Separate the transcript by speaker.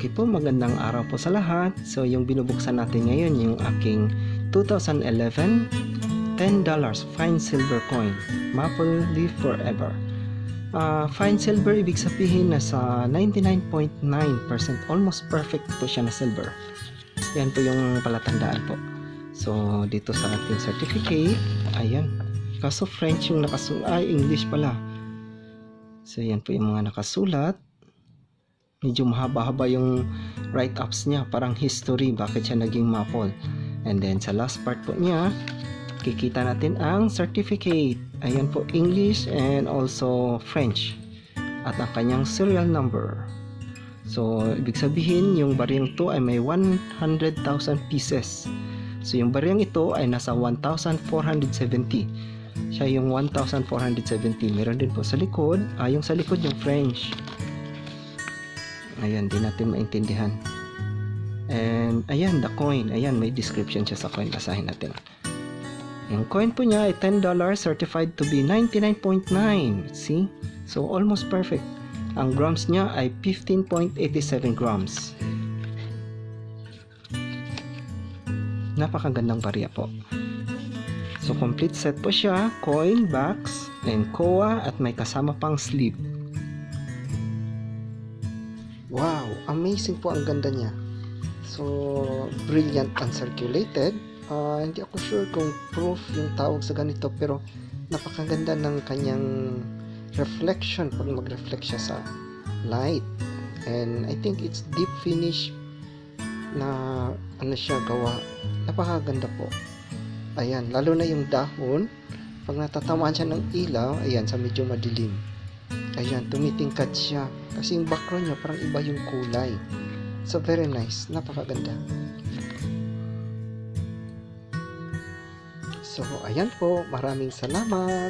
Speaker 1: Okay po, magandang araw po sa lahat. So yung binubuksan natin ngayon yung aking 2011 $10 fine silver coin, Maple Leaf Forever. Fine silver ibig sabihin nasa 99.9%, almost perfect po siya na silver. Yan po yung palatandaan po. So dito sa ating certificate, ayan, kaso French yung nakasulat, ay English pala. So yan po yung mga nakasulat. Medyo mahaba-haba yung write-ups niya, parang history, bakit siya naging maple. And then sa last part po niya, kikita natin ang certificate. Ayan po, English and also French. At ang kanyang serial number. So, ibig sabihin, yung bariyang to ay may 100,000 pieces. So, yung bariyang ito ay nasa 1,470. Siya yung 1,470. Meron din po sa likod. Yung sa likod yung French. Ayan, di natin maintindihan. And ayan, the coin. Ayan, may description siya sa coin. Basahin natin. Yung coin po niya ay $10, certified to be 99.9. See? So, almost perfect. Ang grams niya ay 15.87 grams. Napakagandang barya po. So, complete set po siya. Coin, box, and koa, at may kasama pang sleeve. Wow, amazing po ang ganda niya. So, brilliant uncirculated. Hindi ako sure kung proof yung tawag sa ganito, pero napakaganda ng kanyang reflection pag mag-reflect siya sa light. And I think it's deep finish na ano siya gawa. Napakaganda po. Ayan, lalo na yung dahon. Pag natatamaan siya ng ilaw, ayan, sa medyo madilim. Ayan, tumitingkad siya. Kasi yung background niya parang iba yung kulay. So, very nice. Napakaganda. So, ayan po. Maraming salamat.